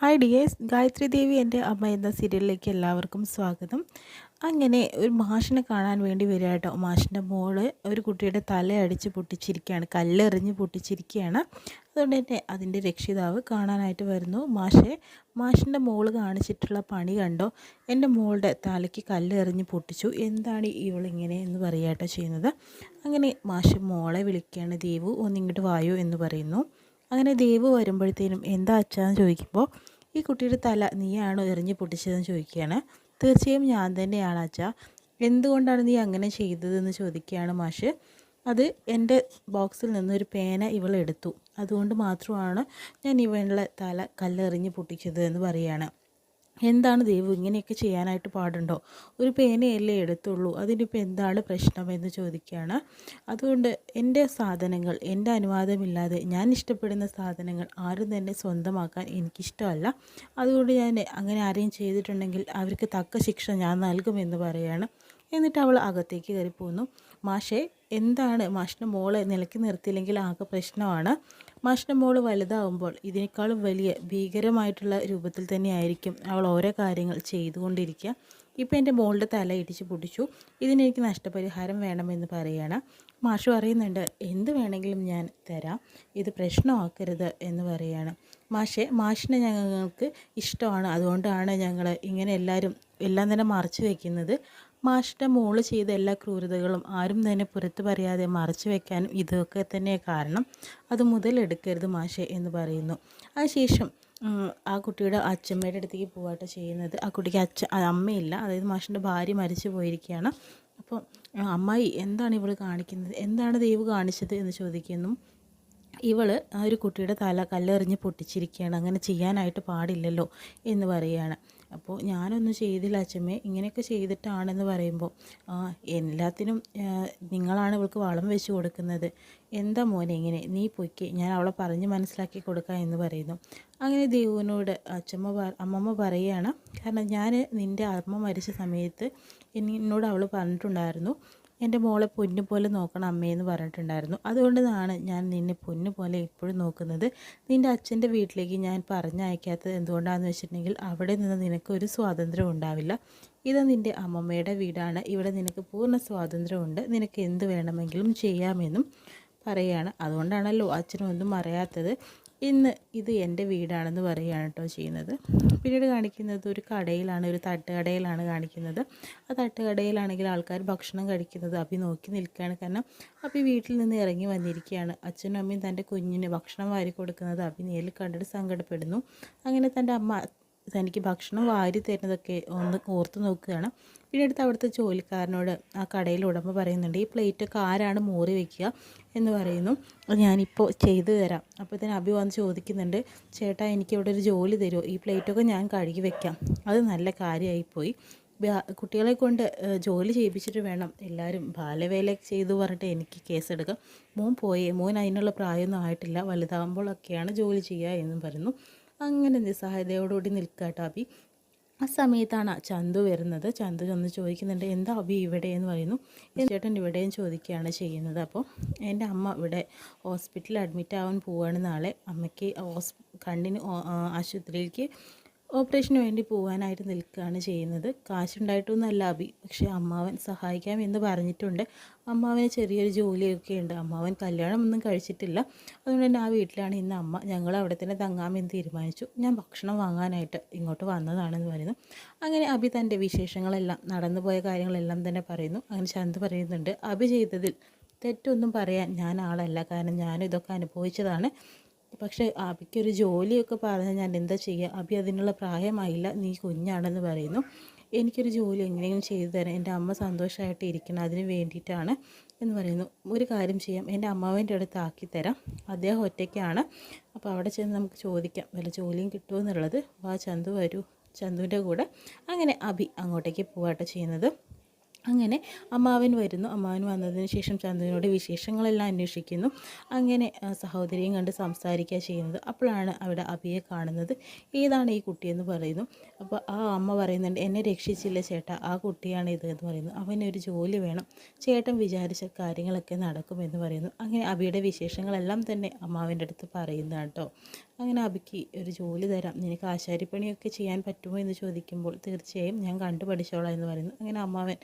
Hi dears, Gayathri ദേവി എൻ്റെ അമ്മ എന്ന സീരിയലിലേക്ക് എല്ലാവർക്കും സ്വാഗതം. അങ്ങനെ ഒരു മാഷിനെ കാണാൻ വേണ്ടി വരിക കേട്ടോ. മാഷിൻ്റെ മോള് ഒരു കുട്ടിയുടെ തല അടിച്ച് പൊട്ടിച്ചിരിക്കുകയാണ്, കല്ലെറിഞ്ഞ് പൊട്ടിച്ചിരിക്കുകയാണ്. അതുകൊണ്ട് തന്നെ അതിൻ്റെ രക്ഷിതാവ് കാണാനായിട്ട് വരുന്നു. മാഷിൻ്റെ മോള് കാണിച്ചിട്ടുള്ള പണി കണ്ടോ, എൻ്റെ മോളുടെ തലയ്ക്ക് കല്ലെറിഞ്ഞ് പൊട്ടിച്ചു, എന്താണ് ഇവളിങ്ങനെ എന്ന് പറയുക കേട്ടോ ചെയ്യുന്നത്. അങ്ങനെ മാഷ് മോളെ വിളിക്കുകയാണ്, ദേവു ഒന്നിങ്ങോട്ട് വായോ എന്ന് പറയുന്നു. അങ്ങനെ ദേവ് വരുമ്പോഴത്തേനും എന്താ അച്ഛാന്ന് ചോദിക്കുമ്പോൾ ഈ കുട്ടിയുടെ തല നീയാണോ എറിഞ്ഞ് പൊട്ടിച്ചതെന്ന് ചോദിക്കുകയാണ്. തീർച്ചയായും ഞാൻ തന്നെയാണ് അച്ഛാ, എന്തുകൊണ്ടാണ് നീ അങ്ങനെ ചെയ്തതെന്ന് ചോദിക്കുകയാണ് മാഷ്. അത് എൻ്റെ ബോക്സിൽ നിന്നൊരു പേന ഇവളെടുത്തു, അതുകൊണ്ട് മാത്രമാണ് ഞാൻ ഇവളുടെ തല കല്ലെറിഞ്ഞ് പൊട്ടിച്ചത് എന്ന് പറയുകയാണ്. എന്താണ് ദേവു, ഇങ്ങനെയൊക്കെ ചെയ്യാനായിട്ട് പാടുണ്ടോ? ഒരു പേനയല്ലേ എടുത്തുള്ളൂ, അതിനിപ്പോൾ എന്താണ് പ്രശ്നമെന്ന് ചോദിക്കുകയാണ്. അതുകൊണ്ട് എൻ്റെ സാധനങ്ങൾ എൻ്റെ അനുവാദമില്ലാതെ ഞാൻ ഇഷ്ടപ്പെടുന്ന സാധനങ്ങൾ ആരും തന്നെ സ്വന്തമാക്കാൻ എനിക്കിഷ്ടമല്ല. അതുകൊണ്ട് ഞാൻ അങ്ങനെ ആരെയും ചെയ്തിട്ടുണ്ടെങ്കിൽ അവർക്ക് തക്ക ശിക്ഷ ഞാൻ നൽകുമെന്ന് പറയുകയാണ്. എന്നിട്ട് അവൾ അകത്തേക്ക് കയറി പോന്നു. മാഷേ, എന്താണ് മാഷിൻ്റെ മോളെ നിലയ്ക്ക് നിർത്തിയില്ലെങ്കിൽ ആകെ പ്രശ്നമാണ്. മാഷിൻ്റെ മോള് വലുതാവുമ്പോൾ ഇതിനേക്കാളും വലിയ ഭീകരമായിട്ടുള്ള രൂപത്തിൽ തന്നെയായിരിക്കും അവൾ ഓരോ കാര്യങ്ങൾ ചെയ്തുകൊണ്ടിരിക്കുക. ഇപ്പം എൻ്റെ മോളുടെ തല ഇടിച്ച് പൊട്ടിച്ചു, ഇതിനെനിക്ക് നഷ്ടപരിഹാരം വേണമെന്ന് പറയുകയാണ്. മാഷ് പറയുന്നുണ്ട്, എന്ത് വേണമെങ്കിലും ഞാൻ തരാം, ഇത് പ്രശ്നമാക്കരുത് എന്ന് പറയുകയാണ്. മാഷിനെ ഞങ്ങൾക്ക് ഇഷ്ടമാണ്, അതുകൊണ്ടാണ് ഞങ്ങൾ ഇങ്ങനെ എല്ലാം തന്നെ മറച്ചു വയ്ക്കുന്നത്. മാഷിൻ്റെ മോള് ചെയ്ത എല്ലാ ക്രൂരതകളും ആരും തന്നെ പുറത്ത് പറയാതെ മറച്ചു വെക്കാനും ഇതൊക്കെ തന്നെ കാരണം. അത് മുതലെടുക്കരുത് മാഷെ എന്ന് പറയുന്നു. അതിനുശേഷം ആ കുട്ടിയുടെ അച്ഛമ്മയുടെ അടുത്തേക്ക് പോവാട്ടോ ചെയ്യുന്നത്. ആ കുട്ടിക്ക് അമ്മയില്ല, അതായത് മാഷിൻ്റെ ഭാര്യ മരിച്ചു പോയിരിക്കുകയാണ്. അപ്പോൾ അമ്മായി, എന്താണ് ഇവൾ കാണിക്കുന്നത്, എന്താണ് ദൈവം കാണിച്ചത് എന്ന് ചോദിക്കുന്നു. ഇവൾ ആ ഒരു കുട്ടിയുടെ തല കല്ലെറിഞ്ഞ് പൊട്ടിച്ചിരിക്കുകയാണ്, അങ്ങനെ ചെയ്യാനായിട്ട് പാടില്ലല്ലോ എന്ന് പറയുകയാണ്. അപ്പോൾ ഞാനൊന്നും ചെയ്തില്ല അച്ഛമ്മേ, ഇങ്ങനെയൊക്കെ ചെയ്തിട്ടാണെന്ന് പറയുമ്പോൾ എല്ലാത്തിനും നിങ്ങളാണ് ഇവൾക്ക് വളം വെച്ച് കൊടുക്കുന്നത്. എന്താ മോനെ ഇങ്ങനെ, നീ പൊയ്ക്ക്, ഞാൻ അവളെ പറഞ്ഞ് മനസ്സിലാക്കി കൊടുക്കാം എന്ന് പറയുന്നു. അങ്ങനെ ദേവുവിനോട് അമ്മമ്മ പറയുകയാണ്, കാരണം ഞാൻ നിൻ്റെ അമ്മ മരിച്ച സമയത്ത് എന്നോട് അവൾ പറഞ്ഞിട്ടുണ്ടായിരുന്നു, എൻ്റെ മോളെ പൊന്നു പോലെ നോക്കണം അമ്മയെന്ന് പറഞ്ഞിട്ടുണ്ടായിരുന്നു. അതുകൊണ്ടാണ് ഞാൻ നിന്നെ പൊന്നു പോലെ എപ്പോഴും നോക്കുന്നത്. നിൻ്റെ അച്ഛൻ്റെ വീട്ടിലേക്ക് ഞാൻ പറഞ്ഞയക്കാത്തത് എന്തുകൊണ്ടാണെന്ന് വെച്ചിട്ടുണ്ടെങ്കിൽ അവിടെ നിന്ന് നിനക്കൊരു സ്വാതന്ത്ര്യം ഉണ്ടാവില്ല. ഇത് നിൻ്റെ അമ്മമ്മയുടെ വീടാണ്, ഇവിടെ നിനക്ക് പൂർണ്ണ സ്വാതന്ത്ര്യമുണ്ട്, നിനക്ക് എന്ത് വേണമെങ്കിലും ചെയ്യാമെന്നും പറയുകയാണ്. അതുകൊണ്ടാണല്ലോ അച്ഛനൊന്നും അറിയാത്തത്. ഇന്ന് ഇത് എൻ്റെ വീടാണെന്ന് പറയുകയാണ് കേട്ടോ ചെയ്യുന്നത്. പിന്നീട് കാണിക്കുന്നത് ഒരു കടയിലാണ്, ഒരു തട്ടുകടയിലാണ് കാണിക്കുന്നത്. ആ തട്ടുകടയിലാണെങ്കിൽ ആൾക്കാർ ഭക്ഷണം കഴിക്കുന്നത് അഭി നോക്കി നിൽക്കുകയാണ്. കാരണം അഭി വീട്ടിൽ നിന്ന് ഇറങ്ങി വന്നിരിക്കുകയാണ്. അച്ഛനും അമ്മയും തൻ്റെ കുഞ്ഞിന് ഭക്ഷണം വാരി കൊടുക്കുന്നത് അഭി നേരിൽ കണ്ടിട്ട് സങ്കടപ്പെടുന്നു. അങ്ങനെ തൻ്റെ അമ്മ തനിക്ക് ഭക്ഷണം വാരി തരുന്നതൊക്കെ ഒന്ന് ഓർത്ത് നോക്കുകയാണ്. പിന്നീട് അവിടുത്തെ ജോലിക്കാരനോട് ആ കടയിൽ ഉടമ പറയുന്നുണ്ട്, ഈ പ്ലേറ്റൊക്കെ ആരാണ് മോറി വയ്ക്കുക എന്ന് പറയുന്നു. ഞാനിപ്പോൾ ചെയ്തു തരാം. അപ്പോൾ തന്നെ അഭി വന്ന് ചോദിക്കുന്നുണ്ട്, ചേട്ടാ എനിക്ക് ഇവിടെ ഒരു ജോലി തരുമോ, ഈ പ്ലേറ്റൊക്കെ ഞാൻ കഴുകി വെക്കാം. അത് നല്ല കാര്യമായിപ്പോയി, കുട്ടികളെ കൊണ്ട് ജോലി ചെയ്യിപ്പിച്ചിട്ട് വേണം എല്ലാവരും ബാലവേല ചെയ്തു പറഞ്ഞിട്ട് എനിക്ക് കേസെടുക്കാം. മോൻ അതിനുള്ള പ്രായമൊന്നും ആയിട്ടില്ല, വലുതാകുമ്പോഴൊക്കെയാണ് ജോലി ചെയ്യുക എന്നും പറയുന്നു. അങ്ങനെ നിസ്സഹായതയോടുകൂടി നിൽക്കുക കേട്ടോ അഭി. ആ സമയത്താണ് ചന്തു വരുന്നത്. ചന്തു ഒന്ന് ചോദിക്കുന്നുണ്ട്, എന്താ അഭി ഇവിടെ എന്ന് പറയുന്നു. ചേട്ടൻ ഇവിടെയും ചോദിക്കുകയാണ് ചെയ്യുന്നത്. അപ്പോൾ എൻ്റെ അമ്മ ഇവിടെ ഹോസ്പിറ്റലിൽ അഡ്മിറ്റ് ആവാൻ പോവുകയാണ് നാളെ. അമ്മയ്ക്ക് കണ്ണിന് ആശുപത്രിയിലേക്ക് ഓപ്പറേഷന് വേണ്ടി പോകാനായിട്ട് നിൽക്കുകയാണ് ചെയ്യുന്നത്. കാശുണ്ടായിട്ടൊന്നുമല്ല അഭി, പക്ഷേ അമ്മാവൻ സഹായിക്കാം എന്ന് പറഞ്ഞിട്ടുണ്ട്. അമ്മാവന് ചെറിയൊരു ജോലിയൊക്കെ ഉണ്ട്, അമ്മാവൻ കല്യാണമൊന്നും കഴിച്ചിട്ടില്ല. അതുകൊണ്ട് തന്നെ ആ വീട്ടിലാണ് ഇന്ന് അമ്മ. ഞങ്ങൾ അവിടെ തന്നെ തങ്ങാമെന്ന് തീരുമാനിച്ചു. ഞാൻ ഭക്ഷണം വാങ്ങാനായിട്ട് ഇങ്ങോട്ട് വന്നതാണെന്ന് പറയുന്നു. അങ്ങനെ അഭി തൻ്റെ വിശേഷങ്ങളെല്ലാം, നടന്നുപോയ കാര്യങ്ങളെല്ലാം തന്നെ പറയുന്നു. അങ്ങനെ ചന്ത് പറയുന്നുണ്ട്, അഭി ചെയ്തതിൽ തെറ്റൊന്നും പറയാൻ ഞാൻ ആളല്ല, കാരണം ഞാനും ഇതൊക്കെ അനുഭവിച്ചതാണ്. പക്ഷേ അബിക്കൊരു ജോലിയൊക്കെ പറഞ്ഞാൽ ഞാൻ എന്താ ചെയ്യുക, അബി അതിനുള്ള പ്രായമായില്ല, നീ കുഞ്ഞാണെന്ന് പറയുന്നു. എനിക്കൊരു ജോലി എങ്ങനെയും ചെയ്തു തരാം, എൻ്റെ അമ്മ സന്തോഷമായിട്ട് ഇരിക്കണം, അതിന് വേണ്ടിയിട്ടാണ് എന്ന് പറയുന്നു. ഒരു കാര്യം ചെയ്യാം, എൻ്റെ അമ്മാവൻ്റെ അടുത്ത് ആക്കിത്തരാം, അദ്ദേഹം ഒറ്റയ്ക്കാണ്. അപ്പോൾ അവിടെ ചെന്ന് നമുക്ക് ചോദിക്കാം വല്ല ജോലിയും കിട്ടുമോ എന്നുള്ളത്. വാ ചന്തു വരൂ, ചന്തുവിൻ്റെ കൂടെ. അങ്ങനെ അബി അങ്ങോട്ടേക്ക് പോവാട്ടോ ചെയ്യുന്നത്. അങ്ങനെ അമ്മാവൻ വരുന്നു. അമ്മാവൻ വന്നതിന് ശേഷം ചന്തുവിനോട് വിശേഷങ്ങളെല്ലാം അന്വേഷിക്കുന്നു. അങ്ങനെ സഹോദരിയും കണ്ട് സംസാരിക്കുക ചെയ്യുന്നത്. അപ്പോഴാണ് അവിടെ അഭിയെ കാണുന്നത്. ഏതാണ് ഈ കുട്ടിയെന്ന് പറയുന്നു. അപ്പോൾ ആ അമ്മ പറയുന്നുണ്ട്, എന്നെ രക്ഷിച്ചില്ല ചേട്ടാ, ആ കുട്ടിയാണ് ഇത് എന്ന് പറയുന്നു. അവനൊരു ജോലി വേണം, ചേട്ടൻ വിചാരിച്ച കാര്യങ്ങളൊക്കെ നടക്കുമെന്ന് പറയുന്നു. അങ്ങനെ അഭിയുടെ വിശേഷങ്ങളെല്ലാം തന്നെ അമ്മാവൻ്റെ അടുത്ത് പറയുന്നു കേട്ടോ. അങ്ങനെ അബിക്ക് ഒരു ജോലി തരാം, നിനക്ക് ആശാരിപ്പണിയൊക്കെ ചെയ്യാൻ പറ്റുമോ എന്ന് ചോദിക്കുമ്പോൾ തീർച്ചയായും ഞാൻ കണ്ടു പഠിച്ചോളാം എന്ന് പറയുന്നു. അങ്ങനെ അമ്മാവൻ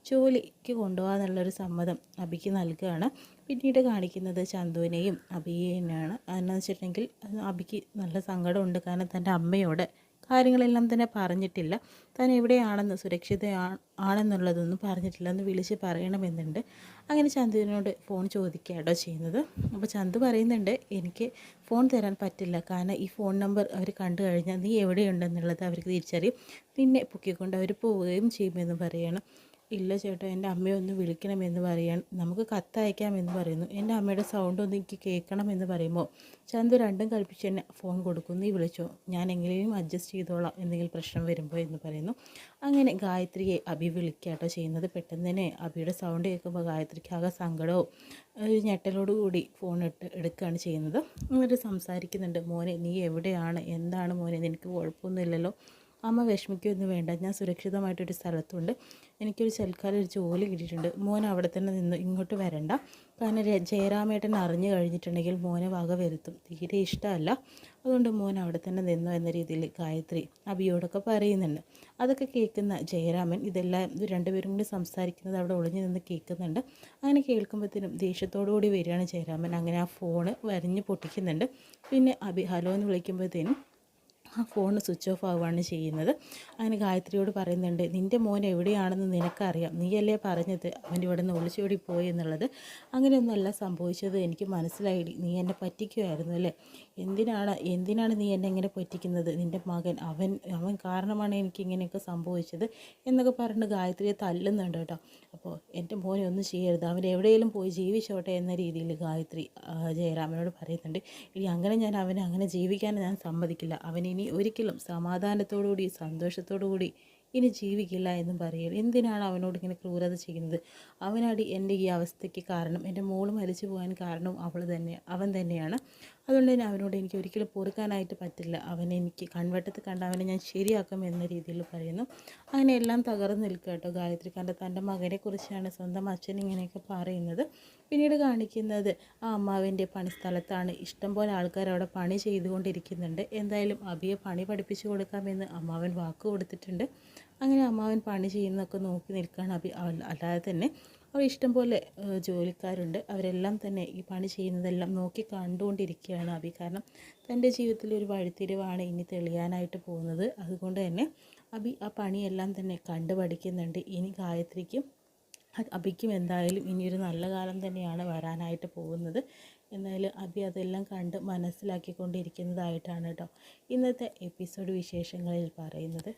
ജോലിക്ക് കൊണ്ടുപോകാന്നുള്ളൊരു സമ്മതം അബിക്ക് നൽകുകയാണ്. പിന്നീട് കാണിക്കുന്നത് ചന്തുവിനെയും അബിയെയാണ്. അതെന്നു വെച്ചിട്ടുണ്ടെങ്കിൽ അബിക്ക് നല്ല സങ്കടമുണ്ട്. കാരണം തൻ്റെ അമ്മയോട് കാര്യങ്ങളെല്ലാം തന്നെ പറഞ്ഞിട്ടില്ല. താൻ എവിടെയാണെന്ന് ആണെന്നുള്ളതൊന്നും പറഞ്ഞിട്ടില്ല, എന്ന് വിളിച്ച് പറയണമെന്നുണ്ട്. അങ്ങനെ ചന്തുവിനോട് ഫോൺ ചോദിക്കുകയാണോ ചെയ്യുന്നത്. അപ്പോൾ ചന്തു പറയുന്നുണ്ട്, എനിക്ക് ഫോൺ തരാൻ പറ്റില്ല, കാരണം ഈ ഫോൺ നമ്പർ അവർ കണ്ടു കഴിഞ്ഞാൽ നീ എവിടെയുണ്ടെന്നുള്ളത് അവർക്ക് തിരിച്ചറിയും, നിന്നെ പൊക്കിക്കൊണ്ട് അവർ പോവുകയും ചെയ്യുമെന്ന് പറയുകയാണ്. ഇല്ല ചേട്ടാ, എൻ്റെ അമ്മയെ ഒന്ന് വിളിക്കണമെന്ന് പറയാൻ, നമുക്ക് കത്തയക്കാമെന്ന് പറയുന്നു. എൻ്റെ അമ്മയുടെ സൗണ്ട് ഒന്ന് എനിക്ക് കേൾക്കണമെന്ന് പറയുമ്പോൾ ചന്തു രണ്ടും കൽപ്പിച്ച് തന്നെ ഫോൺ കൊടുക്കും, നീ വിളിച്ചോ, ഞാൻ എങ്ങനെയും അഡ്ജസ്റ്റ് ചെയ്തോളാം എന്തെങ്കിലും പ്രശ്നം വരുമ്പോൾ എന്ന് പറയുന്നു. അങ്ങനെ ഗായത്രിയെ അബി വിളിക്കാട്ടോ ചെയ്യുന്നത്. പെട്ടെന്ന് തന്നെ അബിയുടെ സൗണ്ട് കേൾക്കുമ്പോൾ ഗായത്രിക്ക് ആകെ സങ്കടവും ഒരു ഞെട്ടലോടുകൂടി ഫോൺ എടുക്കുകയാണ് ചെയ്യുന്നത്. എന്നിട്ട് സംസാരിക്കുന്നുണ്ട്, മോനെ നീ എവിടെയാണ്, എന്താണ് മോനെ, നിനക്ക് കുഴപ്പമൊന്നുമില്ലല്ലോ, അമ്മ വിഷമിക്കൊന്നും വേണ്ട, ഞാൻ സുരക്ഷിതമായിട്ടൊരു സ്ഥലത്തുണ്ട്, എനിക്കൊരു സൽക്കാലം ഒരു ജോലി കിട്ടിയിട്ടുണ്ട്, മോൻ അവിടെ തന്നെ നിന്ന് ഇങ്ങോട്ട് വരണ്ട, കാരണം ജയറാമേട്ടൻ അറിഞ്ഞു കഴിഞ്ഞിട്ടുണ്ടെങ്കിൽ മോനെ വക വരുത്തും, തീരെ ഇഷ്ടമല്ല, അതുകൊണ്ട് മോൻ അവിടെ തന്നെ നിന്നോ എന്ന രീതിയിൽ ഗായത്രി അബിയോടൊക്കെ പറയുന്നുണ്ട്. അതൊക്കെ കേൾക്കുന്ന ജയറാമൻ ഇതെല്ലാം രണ്ടുപേരും കൂടി സംസാരിക്കുന്നത് അവിടെ ഒളിഞ്ഞു നിന്ന് കേൾക്കുന്നുണ്ട്. അങ്ങനെ കേൾക്കുമ്പോഴത്തേനും ദേഷ്യത്തോടു കൂടി വരികയാണ് ജയറാമൻ. അങ്ങനെ ആ ഫോണ് വരിഞ്ഞ് പൊട്ടിക്കുന്നുണ്ട്. പിന്നെ അബി ഹലോ എന്ന് വിളിക്കുമ്പോഴത്തേനും ആ ഫോൺ സ്വിച്ച് ഓഫ് ആവുകയാണ് ചെയ്യുന്നത്. അങ്ങനെ ഗായത്രിയോട് പറയുന്നുണ്ട്, നിൻ്റെ മോൻ എവിടെയാണെന്ന് നിനക്കറിയാം, നീയല്ലേ പറഞ്ഞത് അവൻ ഇവിടെ നിന്ന് ഒളിച്ചോടി പോയി എന്നുള്ളത്, അങ്ങനെയൊന്നുമല്ല സംഭവിച്ചത്, എനിക്ക് മനസ്സിലായി, നീ എന്നെ പറ്റിക്കുമായിരുന്നു അല്ലേ, എന്തിനാണ് നീ എന്നെ ഇങ്ങനെ പറ്റിക്കുന്നത്, നിൻ്റെ മകൻ അവൻ കാരണമാണ് എനിക്ക് ഇങ്ങനെയൊക്കെ സംഭവിച്ചത് എന്നൊക്കെ പറഞ്ഞ് ഗായത്രിയെ തല്ലുന്നുണ്ട് കേട്ടോ. അപ്പോൾ എൻ്റെ മോനെ ഒന്നും ചെയ്യരുത്, അവൻ എവിടെയെങ്കിലും പോയി ജീവിച്ചോട്ടെ എന്ന രീതിയിൽ ഗായത്രി ജയറാമനോട് പറയുന്നുണ്ട്. ഇനി അങ്ങനെ ഞാൻ അവനെ അങ്ങനെ ജീവിക്കാൻ ഞാൻ സമ്മതിക്കില്ല, അവനിനി ഒരിക്കലും സമാധാനത്തോടുകൂടി സന്തോഷത്തോടുകൂടി ഇനി ജീവിക്കില്ല എന്നും പറയുക. എന്തിനാണ് അവനോട് ഇങ്ങനെ ക്രൂരത ചെയ്യുന്നത്, അവനാടി എൻ്റെ ഈ അവസ്ഥയ്ക്ക് കാരണം, എൻ്റെ മോള് മരിച്ചു പോകാൻ കാരണം അവൻ തന്നെയാണ്, അതുകൊണ്ട് തന്നെ അവനോട് എനിക്ക് ഒരിക്കലും പൊറുക്കാനായിട്ട് പറ്റില്ല, അവനെ എനിക്ക് കൺവെട്ടത്ത് കണ്ട അവനെ ഞാൻ ശരിയാക്കും എന്ന രീതിയിൽ പറയുന്നു. അങ്ങനെ എല്ലാം തകർന്ന് നിൽക്കുക കേട്ടോ ഗായത്രി. കണ്ട തൻ്റെ മകനെ കുറിച്ചാണ് സ്വന്തം അച്ഛൻ ഇങ്ങനെയൊക്കെ പറയുന്നത്. പിന്നീട് കാണിക്കുന്നത് ആ അമ്മാവിൻ്റെ പണിസ്ഥലത്താണ്. ഇഷ്ടംപോലെ ആൾക്കാർ അവിടെ പണി ചെയ്തുകൊണ്ടിരിക്കുന്നുണ്ട്. എന്തായാലും അബിയെ പണി പഠിപ്പിച്ചു കൊടുക്കാമെന്ന് അമ്മാവൻ വാക്ക് കൊടുത്തിട്ടുണ്ട്. അങ്ങനെ അമ്മാവൻ പണി ചെയ്യുന്നതൊക്കെ നോക്കി നിൽക്കുകയാണ് അബി. അല്ലാതെ തന്നെ അവിടെ ഇഷ്ടംപോലെ ജോലിക്കാരുണ്ട്, അവരെല്ലാം തന്നെ ഈ പണി ചെയ്യുന്നതെല്ലാം നോക്കി കണ്ടുകൊണ്ടിരിക്കുകയാണ് അബി. കാരണം തൻ്റെ ജീവിതത്തിൽ ഒരു വഴിത്തിരിവാണ് ഇനി തെളിയാനായിട്ട് പോകുന്നത്. അതുകൊണ്ട് തന്നെ അബി ആ പണിയെല്ലാം തന്നെ കണ്ടു പഠിക്കുന്നുണ്ട്. ഇനി ഗായത്രിക്കും അബിക്കും എന്തായാലും ഇനിയൊരു നല്ല കാലം തന്നെയാണ് വരാനായിട്ട് പോകുന്നത്. എന്തായാലും അബി അതെല്ലാം കണ്ട് മനസ്സിലാക്കിക്കൊണ്ടിരിക്കുന്നതായിട്ടാണ് കേട്ടോ ഇന്നത്തെ എപ്പിസോഡ് വിശേഷങ്ങളിൽ പറയുന്നത്.